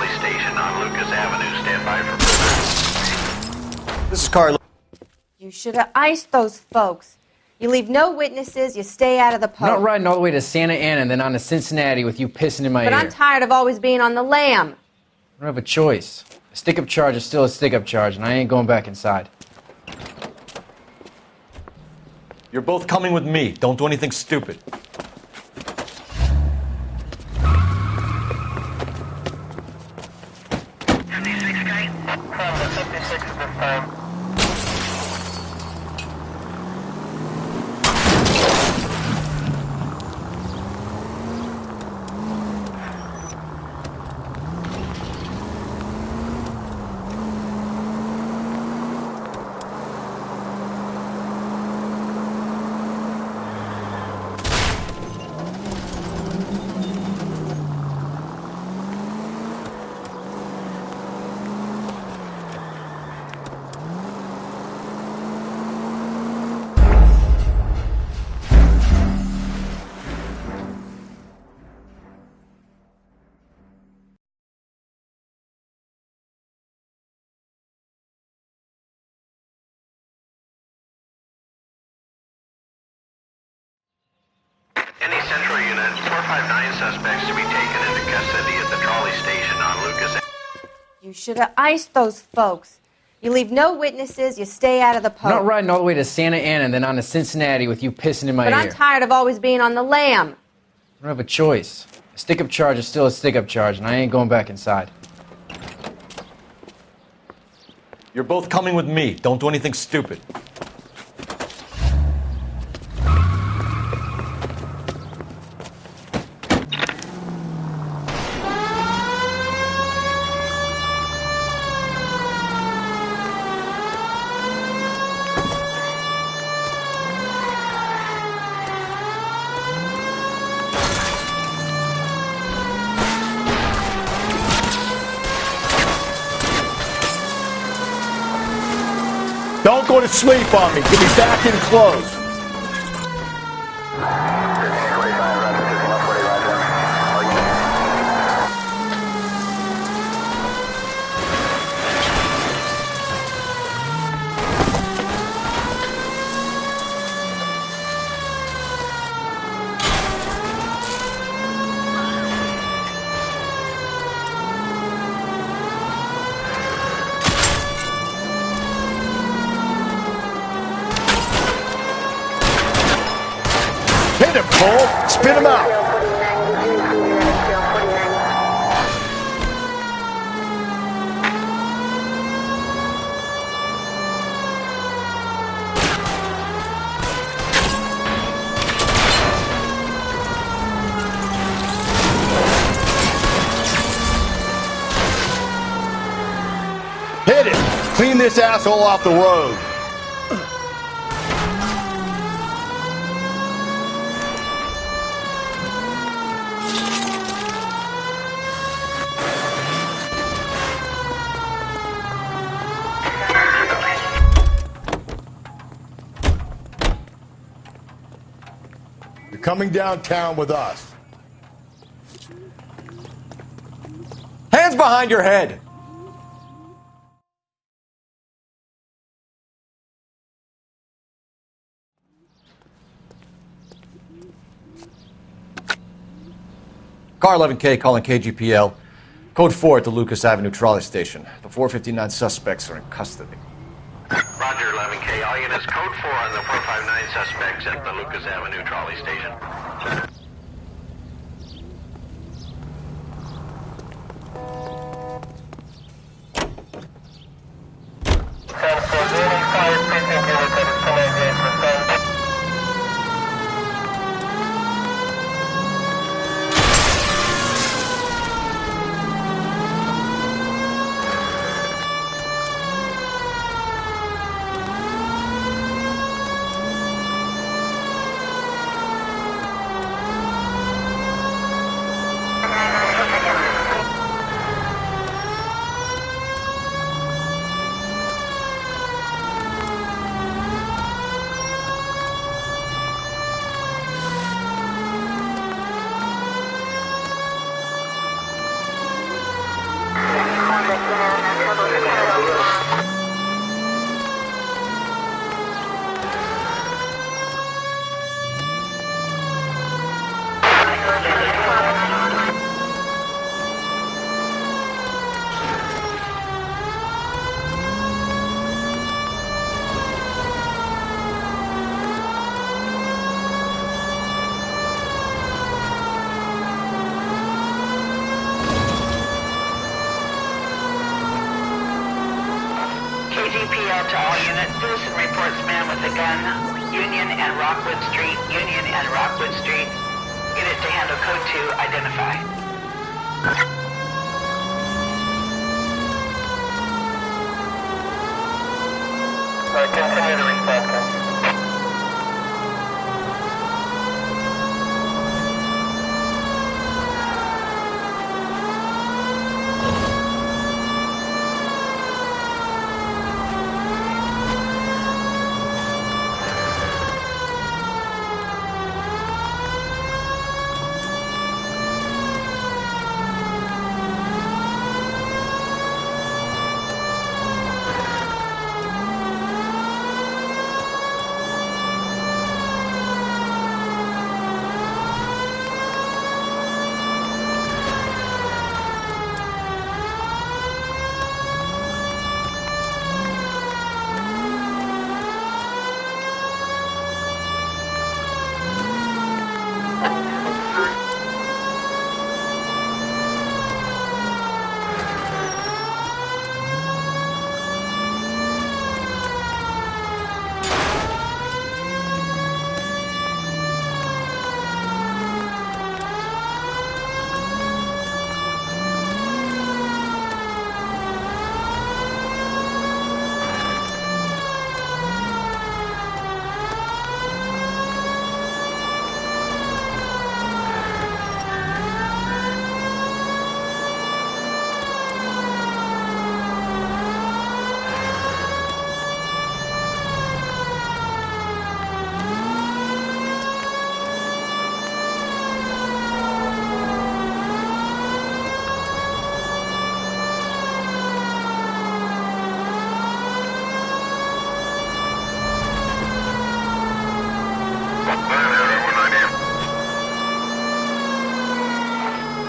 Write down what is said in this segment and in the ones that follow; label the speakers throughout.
Speaker 1: Trolley Station on Lucas Avenue. Stand by for further.
Speaker 2: This is Carl.
Speaker 3: You should have iced those folks. You leave no witnesses, you stay out of the post.
Speaker 4: I'm not riding all the way to Santa Ana and then on to Cincinnati with you pissing in my ear.
Speaker 3: But I'm tired of always being on the lam.
Speaker 4: I don't have a choice. A stick-up charge is still a stick-up charge, and I ain't going back inside.
Speaker 2: You're both coming with me. Don't do anything stupid.
Speaker 1: Any Central Unit, 459 suspects to be taken into custody at the Trolley Station on Lucas Avenue.
Speaker 3: You should have iced those folks. You leave no witnesses, you stay out of the post.
Speaker 4: I'm not riding all the way to Santa Ana and then on to Cincinnati with you pissing in my ear.
Speaker 3: But I'm tired of always being on the lam.
Speaker 4: I don't have a choice. A stick-up charge is still a stick-up charge, and I ain't going back inside.
Speaker 2: You're both coming with me. Don't do anything stupid. Don't go to sleep on me. Get me back in close. Hit him, Cole. Spit him out. Hit it. Clean this asshole off the road. You're coming downtown with us. Hands behind your head. Car 11K calling KGPL. Code 4 at the Lucas Avenue Trolley Station. The 459 suspects are in custody.
Speaker 1: Roger, 11K. All units, code 4 on the 459 suspects at the Lucas Avenue Trolley Station.
Speaker 5: a gun. Union and Rockwood Street. Union and Rockwood Street. Unit to handle code 2, identify.
Speaker 6: Continue to respond.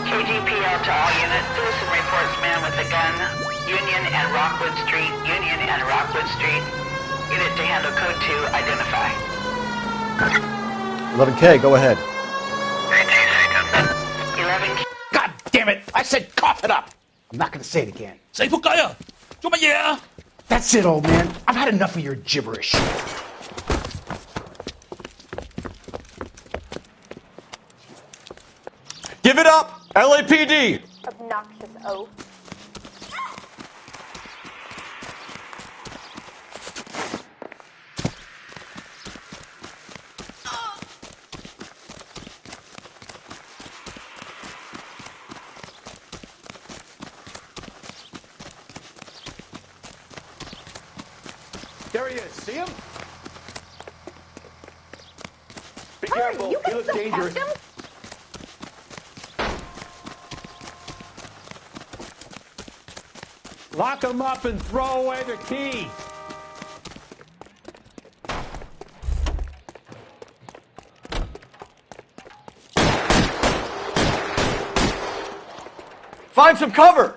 Speaker 5: KGPL to all units. Citizen reports man with a gun. Union and Rockwood Street. Union and Rockwood Street. Unit to handle code 2, identify.
Speaker 2: 11K, go ahead.
Speaker 5: 11K.
Speaker 7: God damn it! I said cough it up! I'm not gonna say it again.
Speaker 8: 死仆街啊！做乜嘢啊？
Speaker 7: That's it, old man. I've had enough of your gibberish.
Speaker 2: Give it up! LAPD!
Speaker 6: Obnoxious oaf.
Speaker 7: There he is. See him? Be
Speaker 6: Hey,
Speaker 7: careful.
Speaker 6: you
Speaker 7: He
Speaker 6: can
Speaker 7: looks
Speaker 6: still
Speaker 7: dangerous.
Speaker 6: catch him?
Speaker 7: Lock him up and throw away the key.
Speaker 2: Find some cover!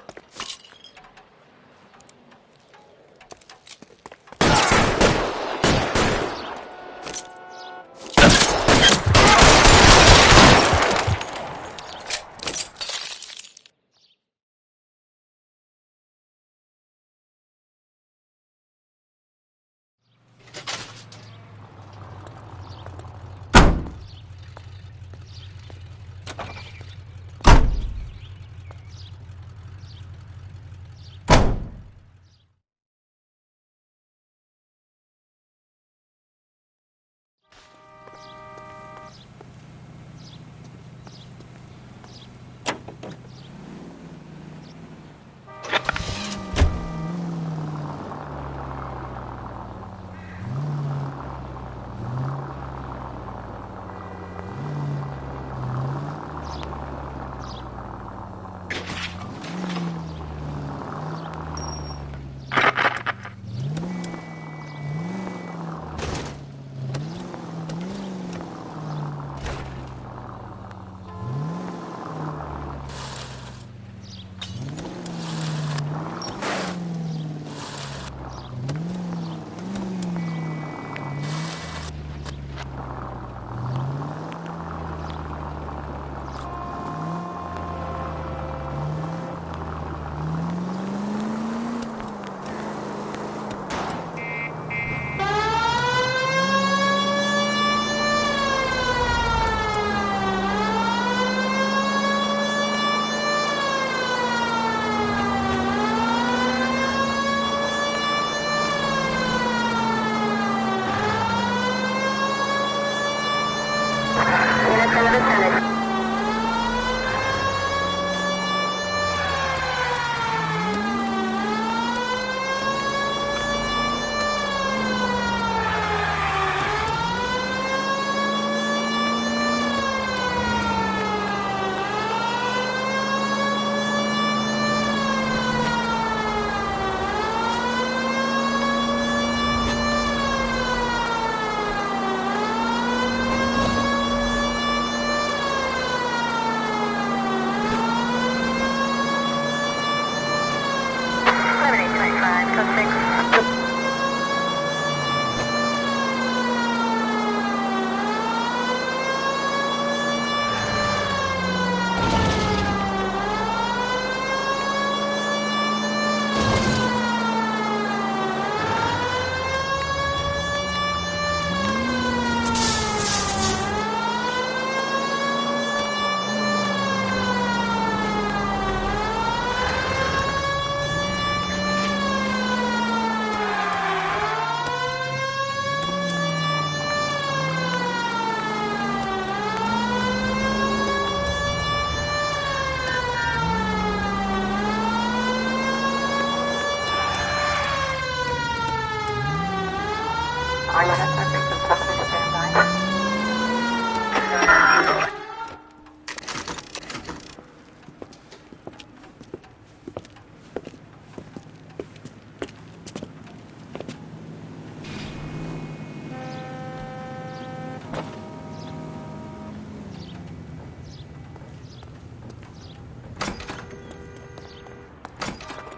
Speaker 6: in the vicinity.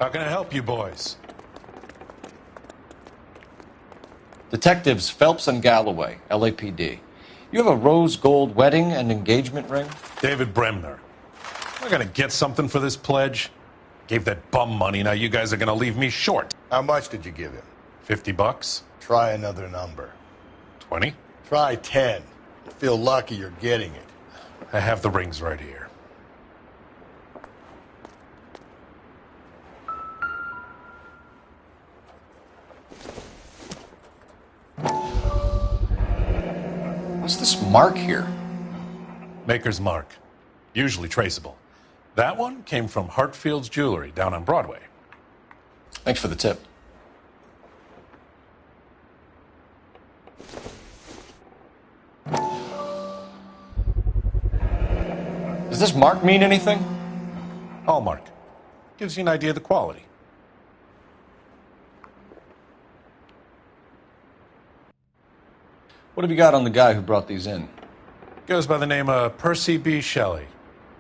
Speaker 9: How can I help you boys?
Speaker 2: Detectives Phelps and Galloway, LAPD. You have a rose gold wedding and engagement ring?
Speaker 9: David Bremner. Am I gonna get something for this pledge? Gave that bum money, now you guys are gonna leave me short.
Speaker 10: How much did you give him?
Speaker 9: $50?
Speaker 10: Try another number.
Speaker 9: 20?
Speaker 10: Try 10. You feel lucky you're getting it.
Speaker 9: I have the rings right here.
Speaker 2: What's this mark here?
Speaker 9: Maker's mark. Usually traceable. That one came from Hartfield's Jewelry down on Broadway.
Speaker 2: Thanks for the tip. Does this mark mean anything?
Speaker 9: Hallmark. Gives you an idea of the quality.
Speaker 2: What have you got on the guy who brought these in?
Speaker 9: Goes by the name of Percy B. Shelley.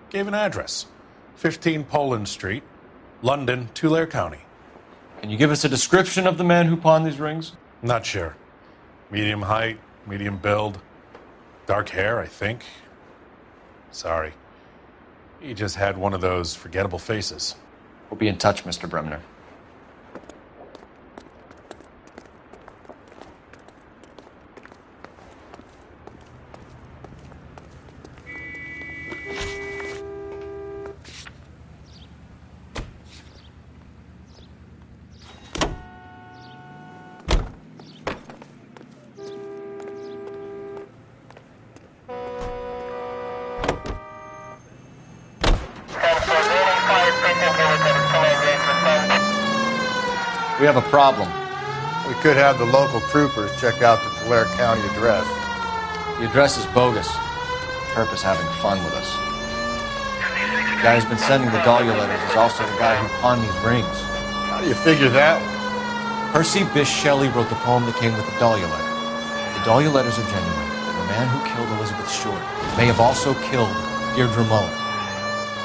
Speaker 9: Gave an address. 15 Poland Street, London, Tulare County.
Speaker 2: Can you give us a description of the man who pawned these rings?
Speaker 9: Not sure. Medium height, medium build. Dark hair, I think. Sorry. He just had one of those forgettable faces.
Speaker 2: We'll be in touch, Mr. Bremner. We have a problem.
Speaker 10: We could have the local troopers check out the Tulare County address.
Speaker 2: The address is bogus. Herb is having fun with us. The guy who's been sending the Dahlia letters is also the guy who pawned these rings.
Speaker 10: How do you figure that one?
Speaker 2: Percy Bysshe Shelley wrote the poem that came with the Dahlia letter. If the Dahlia letters are genuine, then the man who killed Elizabeth Short may have also killed Deirdre Mullen.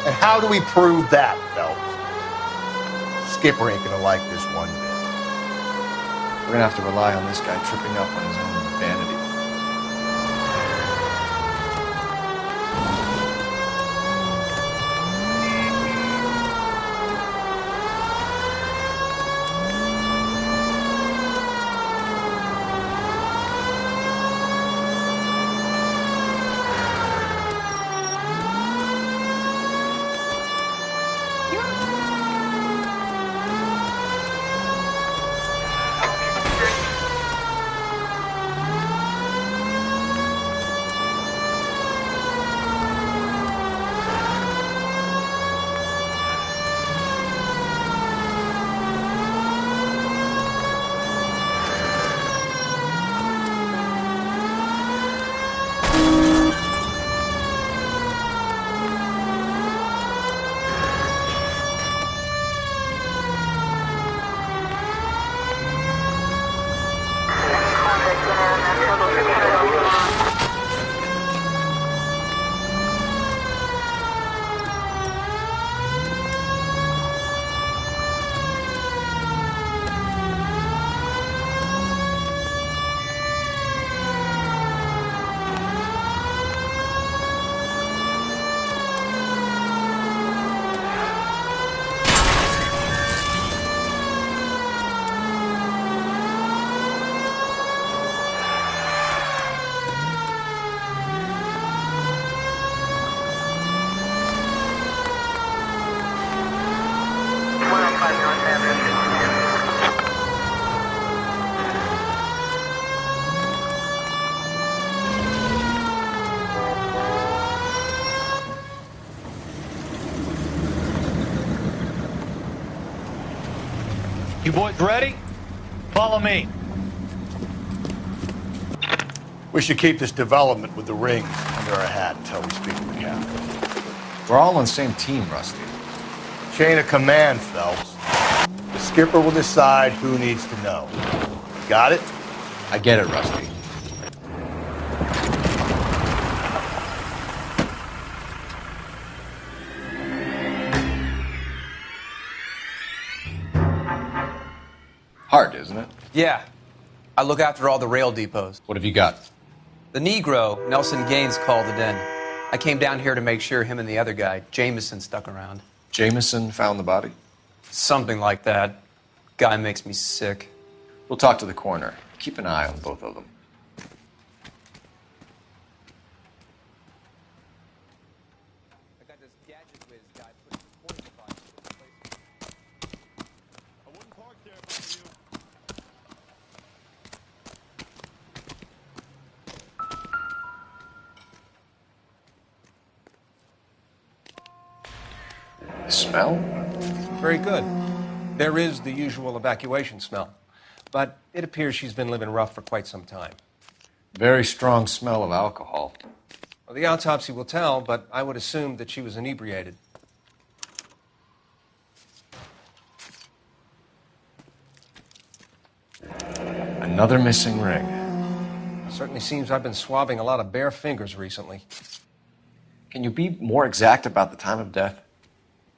Speaker 10: And how do we prove that, Phelps? Skipper ain't gonna like this one bit.
Speaker 2: We're gonna have to rely on this guy tripping up on his own vanity. You boys ready? Follow me.
Speaker 10: We should keep this development with the rings under our hat until we speak to the captain.
Speaker 2: We're all on the same team, Rusty.
Speaker 10: Chain of command, Phelps. The skipper will decide who needs to know. Got it?
Speaker 2: I get it, Rusty. Hard, isn't it?
Speaker 11: Yeah. I look after all the rail depots.
Speaker 2: What have you got?
Speaker 11: The Negro, Nelson Gaines, called it in. I came down here to make sure him and the other guy, Jameson, stuck around.
Speaker 2: Jameson found the body?
Speaker 11: Something like that. Guy makes me sick.
Speaker 2: We'll talk to the coroner. Keep an eye on both of them.
Speaker 11: I got this gadget whiz guy putting recording devices in place.
Speaker 9: I wouldn't park there if I were you.
Speaker 2: Smell?
Speaker 12: Very good. There is the usual evacuation smell, but it appears she's been living rough for quite some time.
Speaker 2: Very strong smell of alcohol.
Speaker 12: Well, the autopsy will tell, but I would assume that she was inebriated.
Speaker 2: Another missing ring.
Speaker 12: Certainly seems I've been swabbing a lot of bare fingers recently.
Speaker 2: Can you be more exact about the time of death?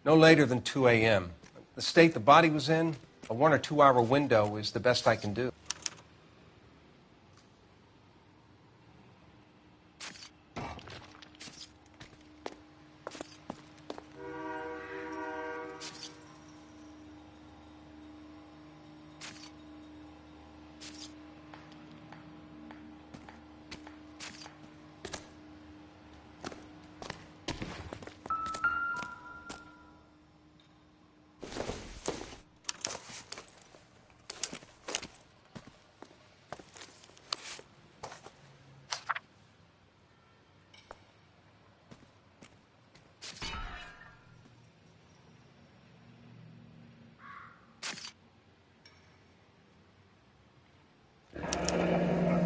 Speaker 12: No later than 2 a.m. The state the body was in, a 1 or 2 hour window is the best I can do.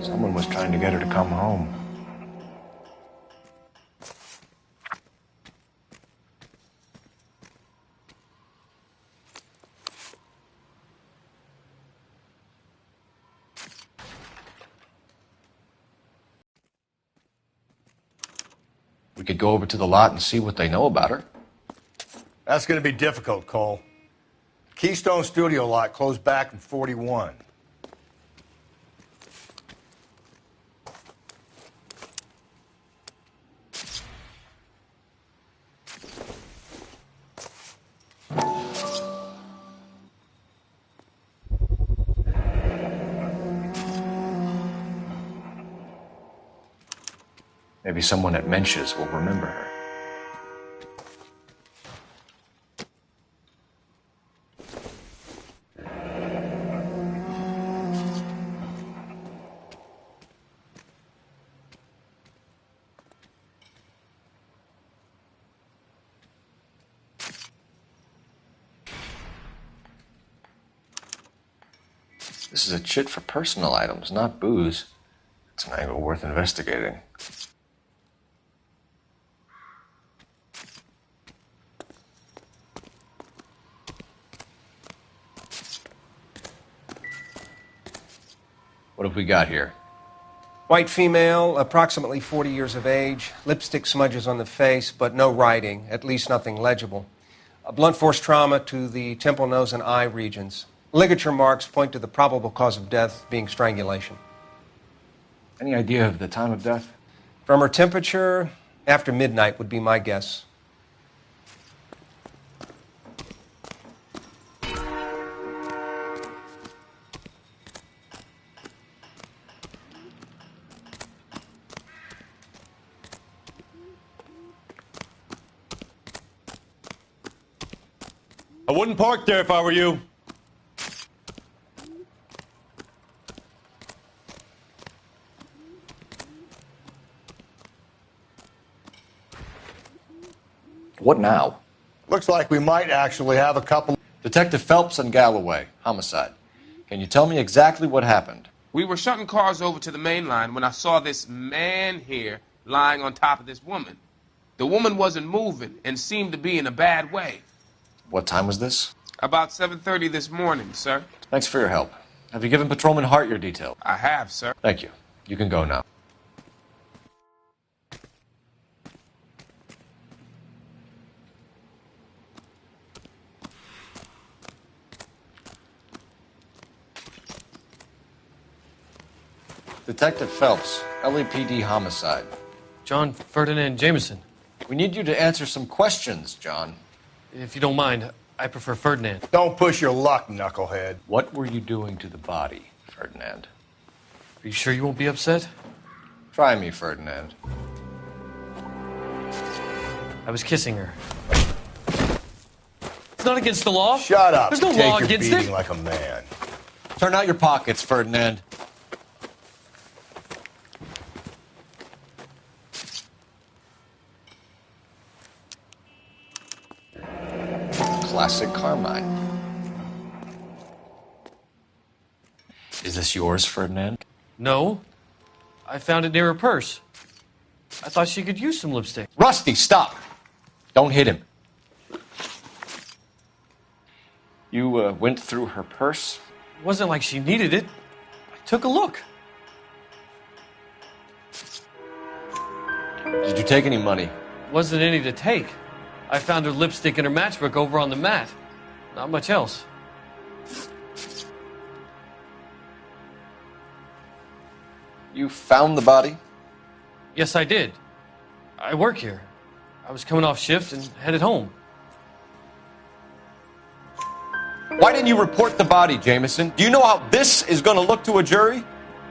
Speaker 2: Someone was trying to get her to come home. We could go over to the lot and see what they know about her.
Speaker 10: That's going to be difficult, Cole. Keystone Studio lot closed back in 41.
Speaker 2: Maybe someone at Mensch's will remember her. This is a chit for personal items, not booze. It's an angle worth investigating. What have we got here?
Speaker 12: White female, approximately 40 years of age, lipstick smudges on the face, but no writing, at least nothing legible. A blunt force trauma to the temple, nose, and eye regions. Ligature marks point to the probable cause of death being strangulation.
Speaker 2: Any idea of the time of death?
Speaker 12: From her temperature, after midnight would be my guess.
Speaker 8: I wouldn't park there if I were you.
Speaker 2: What now?
Speaker 10: Looks like we might actually have a couple.
Speaker 2: Detective Phelps and Galloway, homicide. Can you tell me exactly what happened?
Speaker 13: We were shutting cars over to the main line when I saw this man here lying on top of this woman. The woman wasn't moving and seemed to be in a bad way.
Speaker 2: What time was this?
Speaker 13: About 7:30 this morning, sir.
Speaker 2: Thanks for your help. Have you given Patrolman Hart your details?
Speaker 13: I have, sir.
Speaker 2: Thank you. You can go now. Detective Phelps, LAPD homicide.
Speaker 14: John Ferdinand Jameson.
Speaker 2: We need you to answer some questions, John.
Speaker 14: If you don't mind, I prefer Ferdinand.
Speaker 10: Don't push your luck, knucklehead.
Speaker 2: What were you doing to the body, Ferdinand?
Speaker 14: Are you sure you won't be upset?
Speaker 2: Try me, Ferdinand.
Speaker 14: I was kissing her. It's not against the law.
Speaker 10: Shut up.
Speaker 14: There's no
Speaker 10: Take
Speaker 14: law
Speaker 10: your
Speaker 14: against
Speaker 10: beating
Speaker 14: it.
Speaker 10: like a man.
Speaker 2: Turn out your pockets, Ferdinand. Classic Carmine. Is this yours, Ferdinand?
Speaker 14: No. I found it near her purse. I thought she could use some lipstick.
Speaker 2: Rusty, stop! Don't hit him. You went through her purse?
Speaker 14: It wasn't like she needed it. I took a look.
Speaker 2: Did you take any money?
Speaker 14: Wasn't any to take. I found her lipstick and her matchbook over on the mat. Not much else.
Speaker 2: You found the body?
Speaker 14: Yes, I did. I work here. I was coming off shift and headed home.
Speaker 2: Why didn't you report the body, Jameson? Do you know how this is going to look to a jury?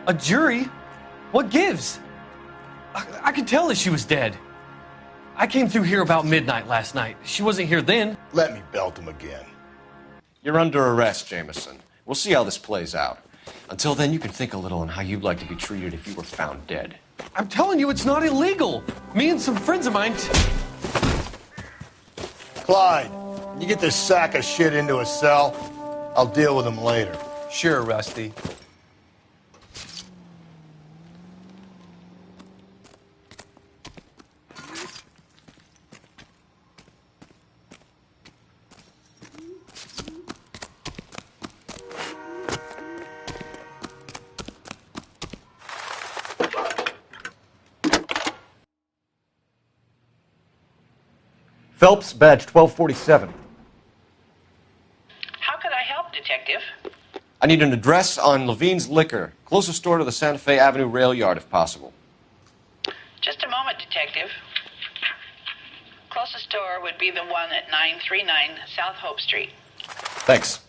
Speaker 14: A jury? What gives? I could tell that she was dead. I came through here about midnight last night. She wasn't here then.
Speaker 10: Let me belt him again.
Speaker 2: You're under arrest, Jameson. We'll see how this plays out. Until then, you can think a little on how you'd like to be treated if you were found dead.
Speaker 14: I'm telling you, it's not illegal. Me and some friends of mine...
Speaker 10: Clyde, you get this sack of shit into a cell. I'll deal with him later.
Speaker 11: Sure, Rusty.
Speaker 2: Phelps, badge 1247.
Speaker 5: How could I help, Detective?
Speaker 2: I need an address on Levine's Liquor. Closest store to the Santa Fe Avenue rail yard, if possible.
Speaker 5: Just a moment, Detective. Closest store would be the one at 939 South Hope Street.
Speaker 2: Thanks.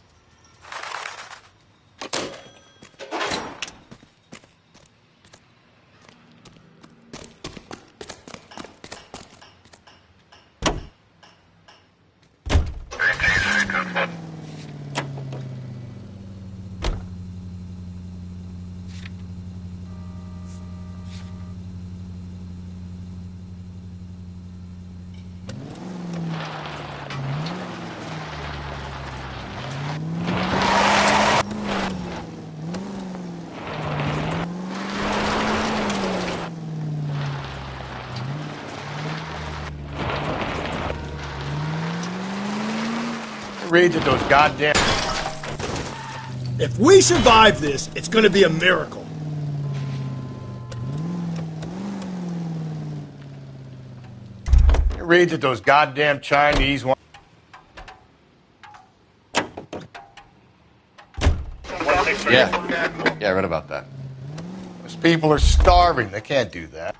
Speaker 10: Reads at those goddamn...
Speaker 7: If we survive this, it's gonna be a miracle.
Speaker 10: It reads at those goddamn Chinese ones.
Speaker 2: Yeah, I read about that.
Speaker 10: Those people are starving. They can't do that.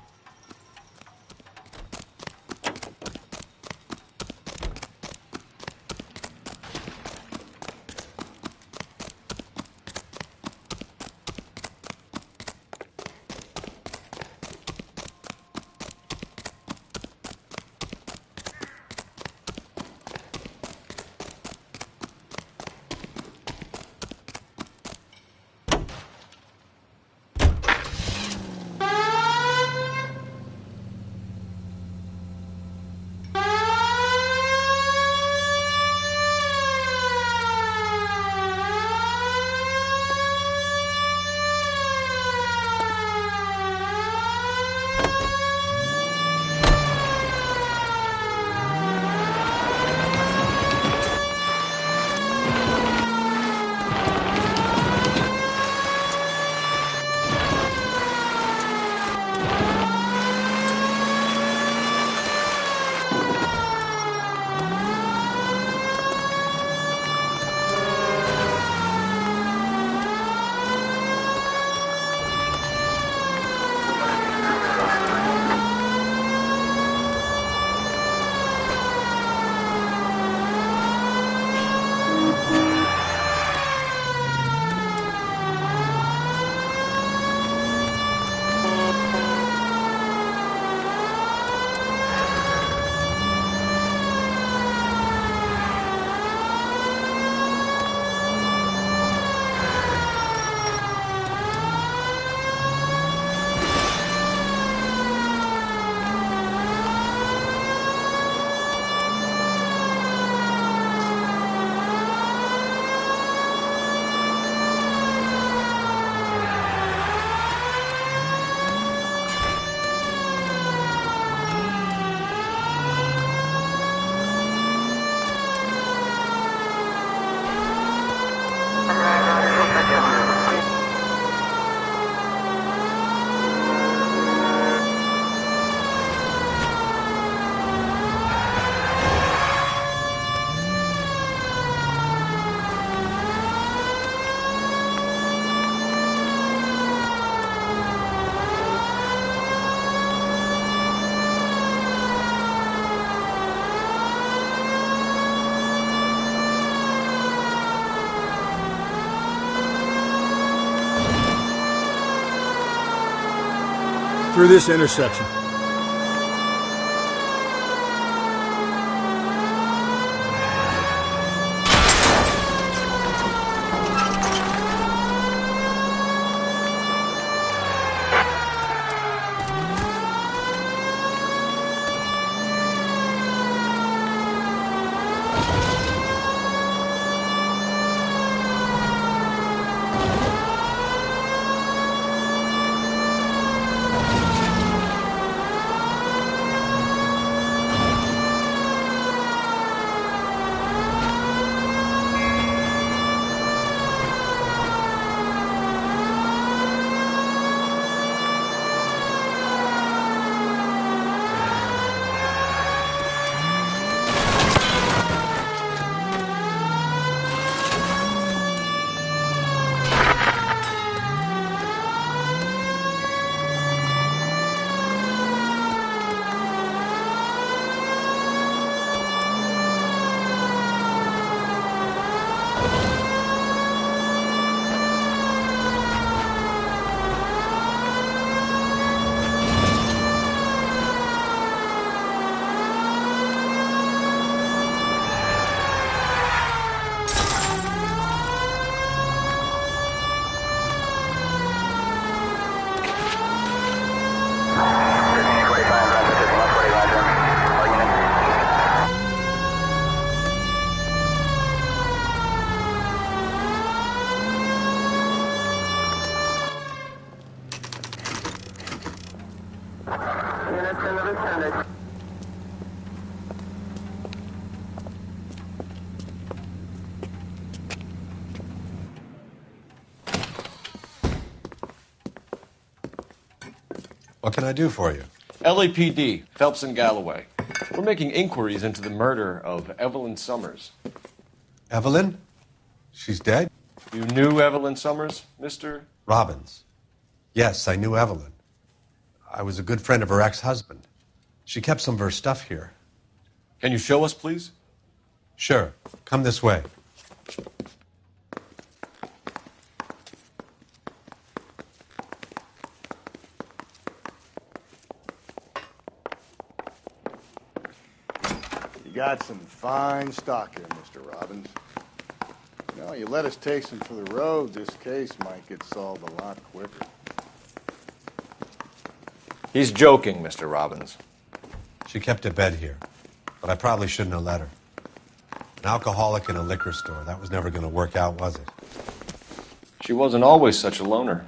Speaker 15: through this intersection.
Speaker 16: What can I do for you?
Speaker 2: LAPD, Phelps and Galloway. We're making inquiries into the murder of Evelyn Summers.
Speaker 16: Evelyn? She's dead?
Speaker 2: You knew Evelyn Summers, Mr.
Speaker 16: Robbins. Yes, I knew Evelyn. I was a good friend of her ex-husband. She kept some of her stuff here.
Speaker 2: Can you show us, please?
Speaker 16: Sure. Come this way.
Speaker 10: You got some fine stock here, Mr. Robbins. You know, you let us take some for the road, this case might get solved a lot quicker.
Speaker 2: He's joking, Mr. Robbins.
Speaker 16: She kept a bed here, but I probably shouldn't have let her. An alcoholic in a liquor store. That was never going to work out, was it?
Speaker 2: She wasn't always such a loner.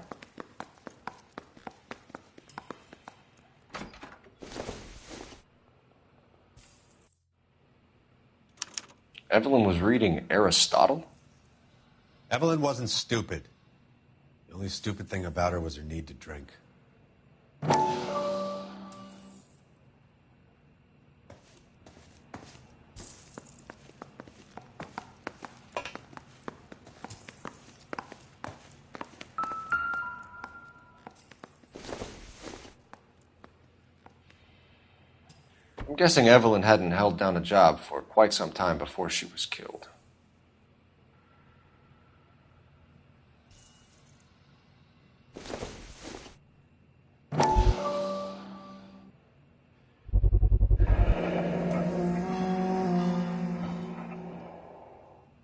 Speaker 2: Evelyn was reading Aristotle?
Speaker 16: Evelyn wasn't stupid. The only stupid thing about her was her need to drink.
Speaker 2: I'm guessing Evelyn hadn't held down a job for quite some time before she was killed.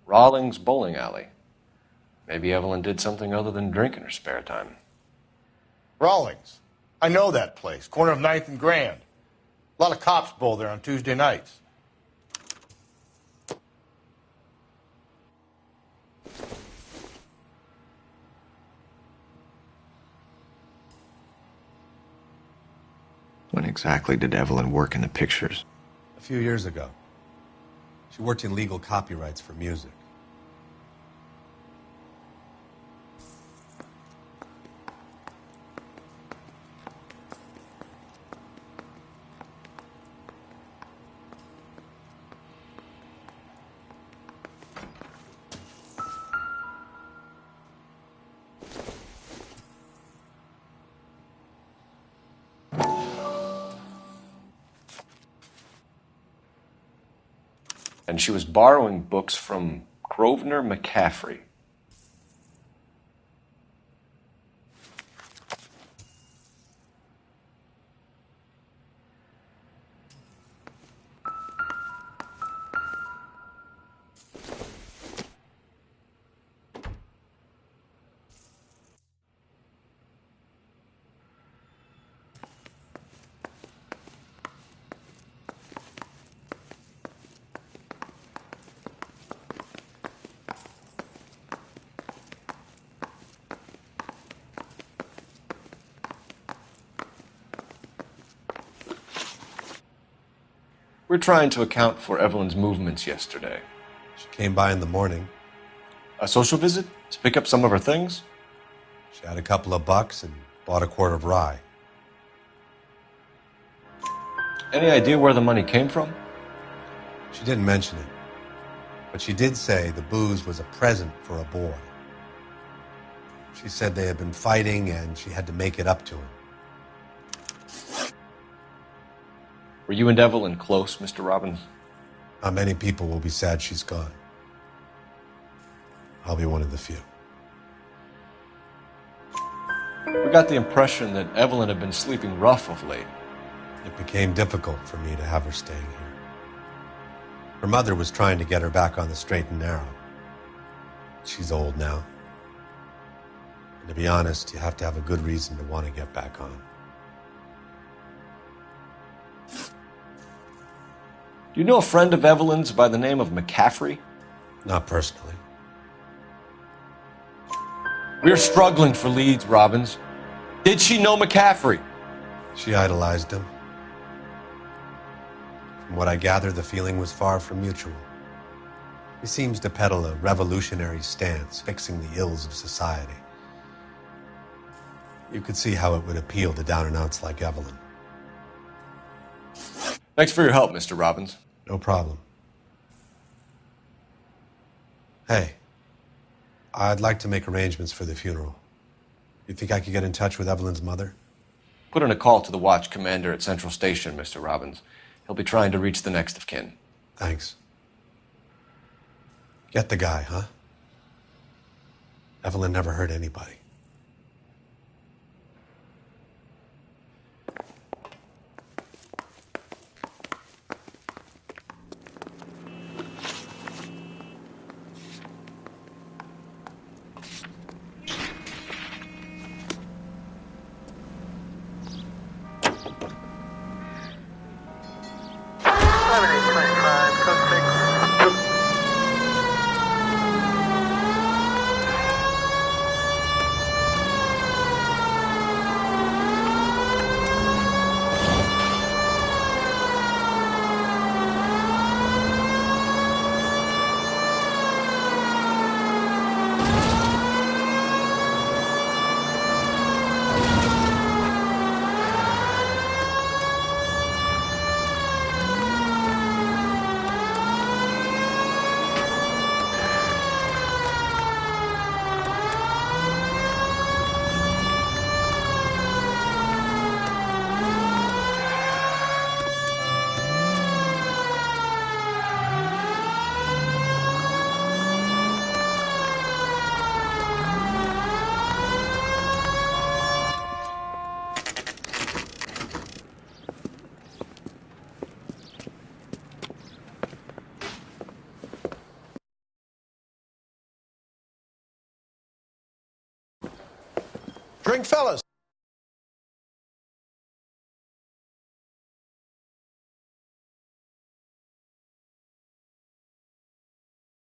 Speaker 2: Rawlings Bowling Alley. Maybe Evelyn did something other than drink in her spare time.
Speaker 10: Rawlings. I know that place. Corner of 9th and Grand. A lot of cops bowl there on Tuesday nights.
Speaker 2: When exactly did Evelyn work in the pictures?
Speaker 16: A few years ago. She worked in legal copyrights for music.
Speaker 2: And she was borrowing books from Grosvenor McCaffrey. We're trying to account for Evelyn's movements yesterday.
Speaker 16: She came by in the morning.
Speaker 2: A social visit? To pick up some of her things?
Speaker 16: She had a couple of bucks and bought a quart of rye.
Speaker 2: Any idea where the money came from?
Speaker 16: She didn't mention it, but she did say the booze was a present for a boy. She said they had been fighting and she had to make it up to him.
Speaker 2: Were you and Evelyn close, Mr. Robbins?
Speaker 16: Not many people will be sad she's gone. I'll be one of the few.
Speaker 2: We got the impression that Evelyn had been sleeping rough of late.
Speaker 16: It became difficult for me to have her staying here. Her mother was trying to get her back on the straight and narrow. She's old now. And to be honest, you have to have a good reason to want to get back on.
Speaker 2: Do you know a friend of Evelyn's by the name of McCaffrey?
Speaker 16: Not personally.
Speaker 2: We're struggling for leads, Robbins. Did she know McCaffrey?
Speaker 16: She idolized him. From what I gather, the feeling was far from mutual. He seems to peddle a revolutionary stance, fixing the ills of society. You could see how it would appeal to down-and-outs like Evelyn.
Speaker 2: Thanks for your help, Mr. Robbins.
Speaker 16: No problem. Hey, I'd like to make arrangements for the funeral. You think I could get in touch with Evelyn's mother?
Speaker 2: Put in a call to the watch commander at Central Station, Mr. Robbins. He'll be trying to reach the next of kin.
Speaker 16: Thanks. Get the guy, huh? Evelyn never hurt anybody.
Speaker 7: Drink, fellas.